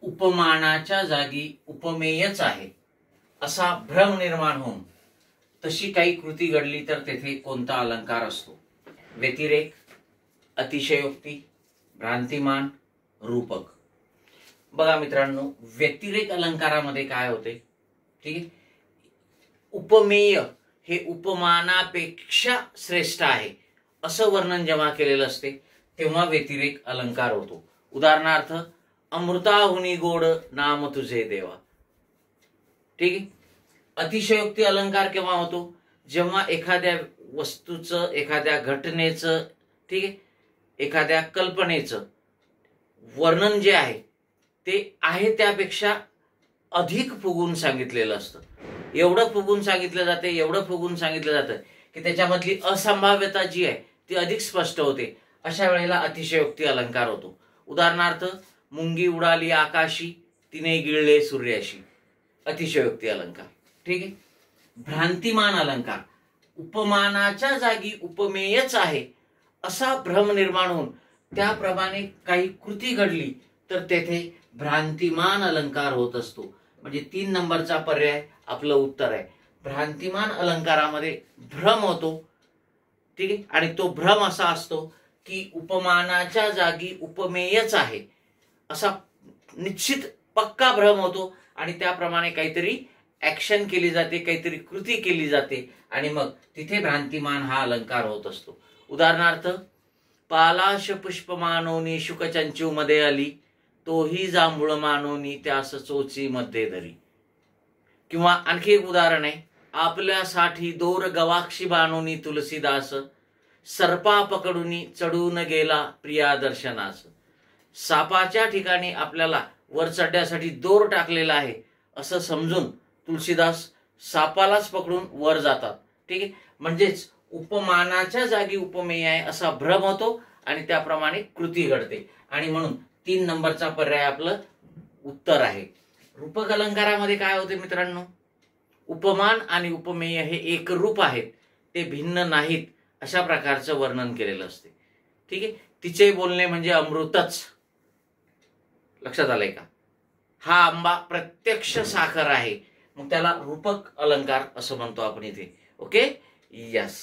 उपमानाच्या जागी उपमेयच आहे असा भ्रम निर्माण होऊन तशी काही कृती घडली तर तेथे कोणता अलंकार असतो? व्यतिरेक, अतिशयोक्ती, भ्रांतिमान, रूपक. बघा मित्रांनो, व्यतिरेक अलंकारामध्ये काय होते? ठीक आहे, उपमेय हे उपमानापेक्षा श्रेष्ठ आहे असं वर्णन जेव्हा केलेलं असते तेव्हा व्यतिरेक अलंकार होतो. उदाहरणार्थ, अमृताहुनी गोड नाम तुझे देवा. ठीक आहे. अतिशयोक्ती अलंकार केव्हा होतो? जेव्हा एखाद्या वस्तूचं, एखाद्या घटनेचं, ठीक आहे, एखाद्या कल्पनेचं वर्णन जे आहे ते आहे त्यापेक्षा अधिक फुगून सांगितलेलं असतं. एवढं फुगून सांगितलं जाते, एवढं फुगून सांगितलं जातं की त्याच्यामधली असंभाव्यता जी आहे ती अधिक स्पष्ट होते. अशा वेळेला अतिशयोक्ती अलंकार होतो. उदाहरणार्थ, मुंगी उडाली आकाशी, तिने गिळले सूर्याशी. अतिशयोक्ती अलंकार. ठीक आहे. भ्रांतिमान अलंकार, उपमानाच्या जागी उपमेयच आहे असा भ्रम निर्माण होऊन त्याप्रमाणे काही कृती घडली तर तेथे भ्रांतिमान अलंकार होत असतो. म्हणजे 3 नंबरचा पर्याय आपलं उत्तर आहे. भ्रांतिमान अलंकारामध्ये भ्रम होतो. ठीक आहे. आणि तो भ्रम असा असतो की उपमानाच्या जागी उपमेयच आहे असा निश्चित पक्का भ्रम होतो आणि त्याप्रमाणे काहीतरी ऍक्शन केली जाते, काहीतरी कृती केली जाते आणि मग तिथे भ्रांतिमान हा अलंकार होत असतो. उदाहरणार्थ, पालाश पुष्प मानोनी शुकचंचू मध्ये आली, तोही जांभूळ मानोनी त्यास चोची मध्ये धरी. किंवा आणखी एक उदाहरण आहे, आपल्यासाठी दोर गवाक्षी बाणोनी तुलसीदास, सर्पा पकडूनी चढून गेला प्रिया दर्शनास. सापाच्या ठिकाणी आपल्याला वर चढण्यासाठी दोर टाकलेला आहे असं समजून तुलसीदास सापालाच पकडून वर जातात. ठीक आहे. म्हणजेच उपमानाच्या जागी उपमेय आहे असा भ्रम होतो आणि त्याप्रमाणे कृती घडते आणि म्हणून 3 नंबरचा पर्याय आपलं उत्तर आहे. रूपक अलंकारामध्ये काय होते मित्रांनो? उपमान आणि उपमेय हे एक रूप आहेत, ते भिन्न नाहीत अशा प्रकारचं वर्णन केलेलं असते. ठीक आहे. तिचे बोलणे म्हणजे अमृतच. लक्षात आलंय का? हा आंबा प्रत्यक्ष साखर आहे, मग त्याला रूपक अलंकार असं म्हणतो आपण इथे. Okay, yes.